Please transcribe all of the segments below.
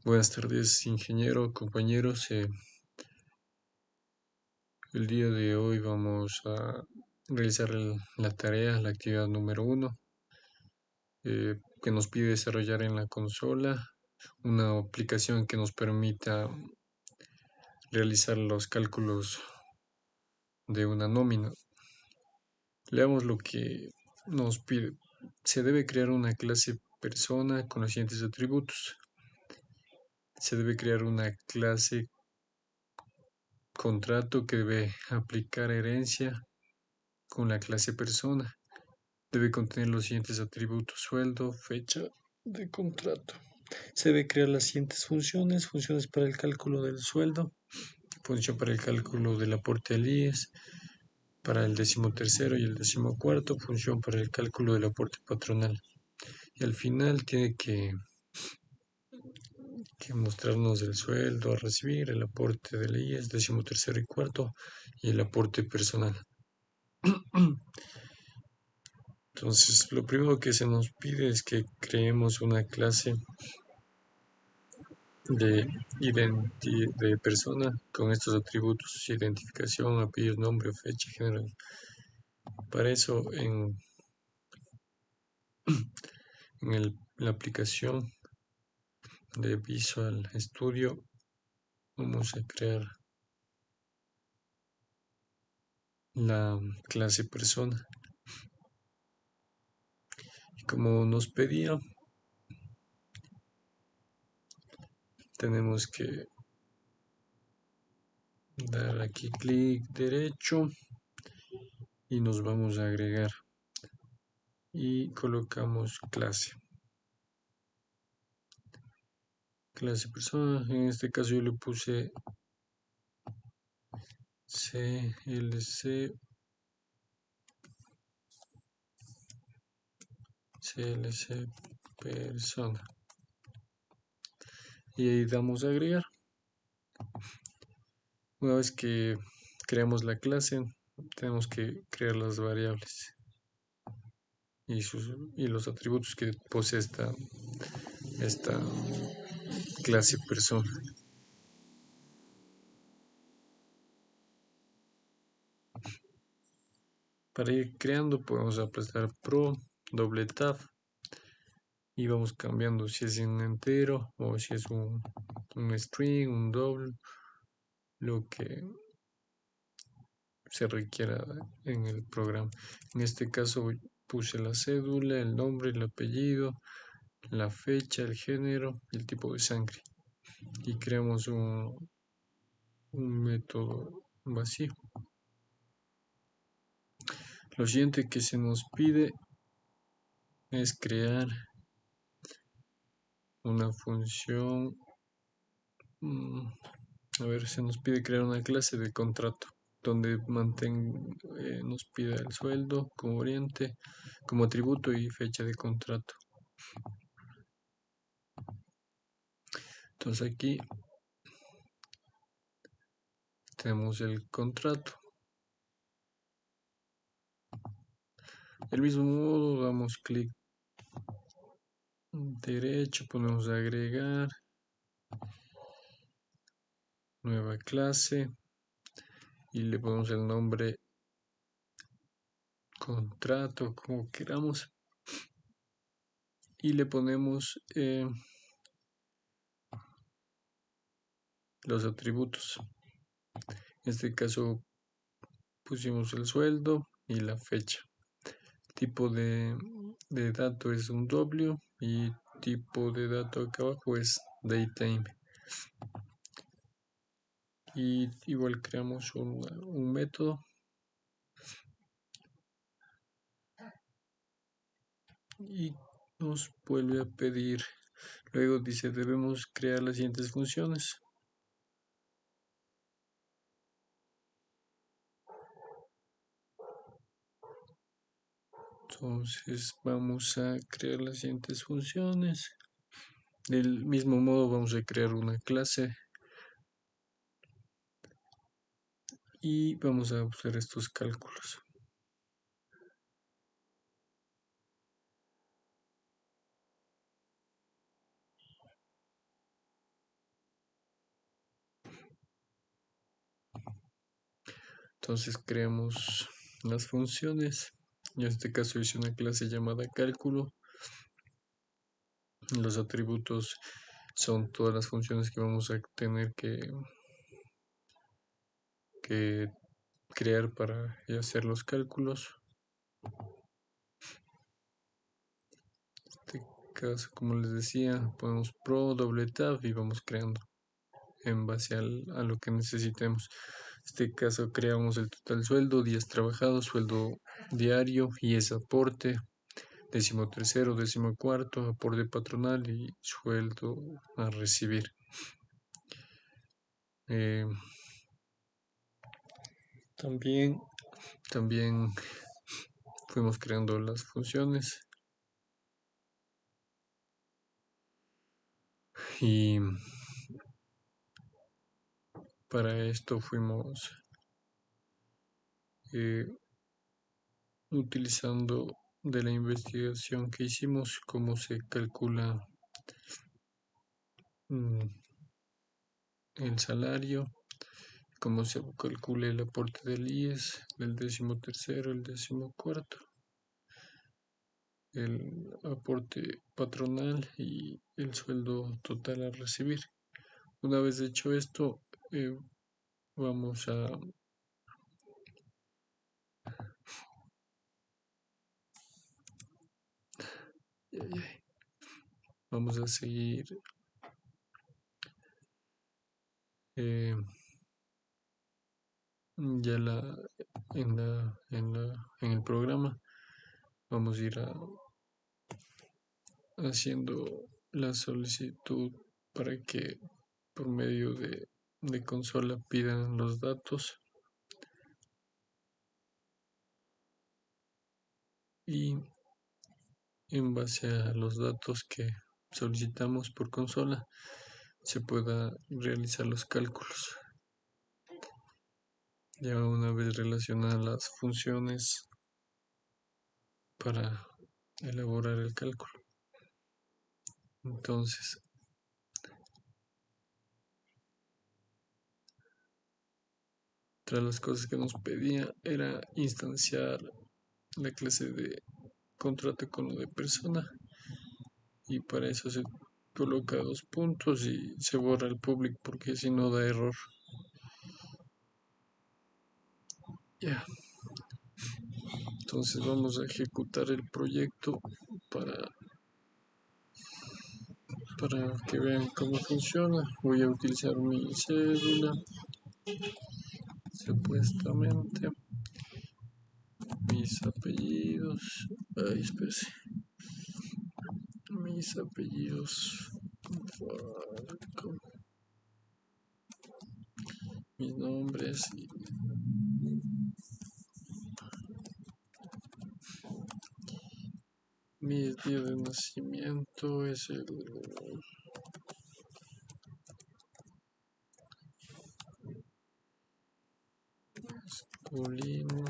Buenas tardes, ingeniero, compañeros. El día de hoy vamos a realizar la tarea, la actividad número 1, que nos pide desarrollar en la consola una aplicación que nos permita realizar los cálculos de una nómina. Leamos lo que nos pide. Se debe crear una clase persona con los siguientes atributos. Se debe crear una clase contrato que debe aplicar herencia con la clase persona. Debe contener los siguientes atributos: sueldo, fecha de contrato. Se debe crear las siguientes funciones: funciones para el cálculo del sueldo, función para el cálculo del aporte al IES, para el 13º y el 14º, función para el cálculo del aporte patronal. Y al final tiene que mostrarnos el sueldo a recibir, el aporte del IES, 13º y 4º, y el aporte personal. Entonces, lo primero que se nos pide es que creemos una clase de persona con estos atributos: identificación, apellido, nombre, fecha, género. Para eso, en la aplicación de Visual Studio, vamos a crear la clase persona. Y como nos pedía, tenemos que dar aquí clic derecho y nos vamos a agregar y colocamos clase persona. En este caso yo le puse CLC persona, y ahí damos a agregar. Una vez que creamos la clase, tenemos que crear las variables y los atributos que posee esta clase persona. Para ir creando podemos aplastar Pro, doble tab, y vamos cambiando si es un entero o si es un string, un doble, lo que se requiera en el programa. En este caso puse la cédula, el nombre, el apellido, la fecha, el género y el tipo de sangre, y creamos un método vacío. Lo siguiente que se nos pide es crear una función. Se nos pide crear una clase de contrato donde nos pida el sueldo como oriente, como atributo, y fecha de contrato. Entonces aquí tenemos el contrato. Del mismo modo damos clic derecho, ponemos agregar, nueva clase, y le ponemos el nombre contrato, como queramos, y le ponemos los atributos. En este caso pusimos el sueldo y la fecha. Tipo de dato es un W, y tipo de dato acá abajo es datetime. Y igual creamos un método y nos vuelve a pedir. Luego dice: debemos crear las siguientes funciones. Entonces vamos a crear las siguientes funciones. Del mismo modo vamos a crear una clase y vamos a usar estos cálculos. Entonces creamos las funciones. En este caso hice una clase llamada cálculo. Los atributos son todas las funciones que vamos a tener que crear para hacer los cálculos. En este caso, como les decía, ponemos pro, doble tab y vamos creando en base a lo que necesitemos. En este caso creamos el total sueldo, días trabajados, sueldo diario y ese aporte, décimo tercero, décimo cuarto, aporte patronal y sueldo a recibir. Eh, también fuimos creando las funciones y para esto fuimos eh, utilizando de la investigación que hicimos cómo se calcula el salario, cómo se calcula el aporte del IES, el décimo tercero, el décimo cuarto, el aporte patronal y el sueldo total a recibir. Una vez hecho esto, vamos a vamos a seguir eh, ya en el programa vamos a ir haciendo la solicitud para que por medio de consola pidan los datos y en base a los datos que solicitamos por consola se pueda realizar los cálculos. Ya una vez relacionadas las funciones para elaborar el cálculo. Entonces, tras las cosas que nos pedía era instanciar la clase de contrato con lo de persona y para eso se coloca dos puntos y se borra el public porque si no da error. Ya, entonces vamos a ejecutar el proyecto para, para que vean cómo funciona. Voy a utilizar mi cédula, supuestamente, mis apellidos, ay, espérese, mis apellidos, mis nombres y mi día de nacimiento es el masculino,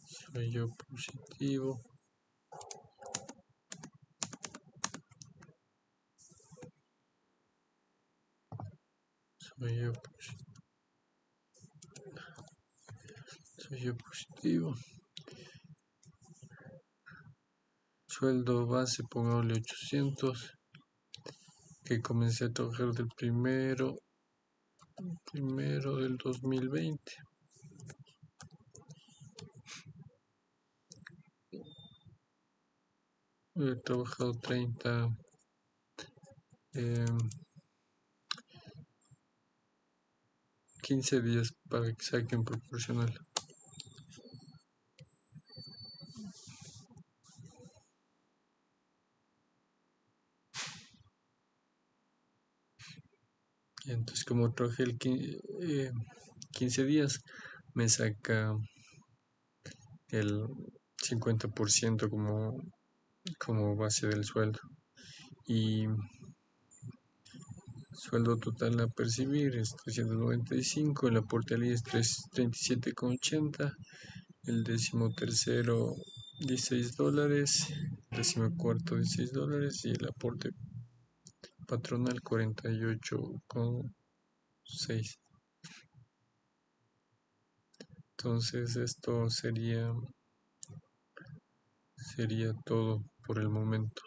soy yo positivo, soy yo, soy yo positivo. Sueldo base, pongámosle 800, que comencé a trabajar del primero del 2020. He trabajado 15 días para que saquen proporcional. Y entonces como trabajé 15 días, me saca el 50% como base del sueldo. Y sueldo total a percibir es 395, el aporte al IES es 37,80, el décimo tercero $16, décimo cuarto $16 y el aporte patronal 48,6. Entonces esto sería todo por el momento.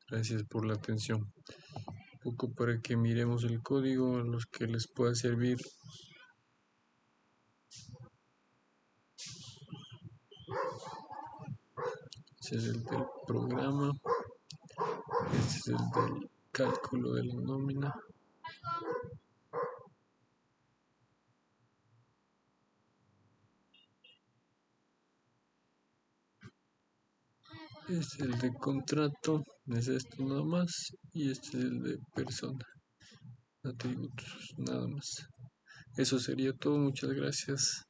Gracias por la atención. Un poco para que miremos el código a los que les pueda servir. Este es el del programa. Este es el del cálculo de la nómina. Este es el de contrato. Es esto nada más. Y este es el de persona. Atributos, nada más. Eso sería todo. Muchas gracias.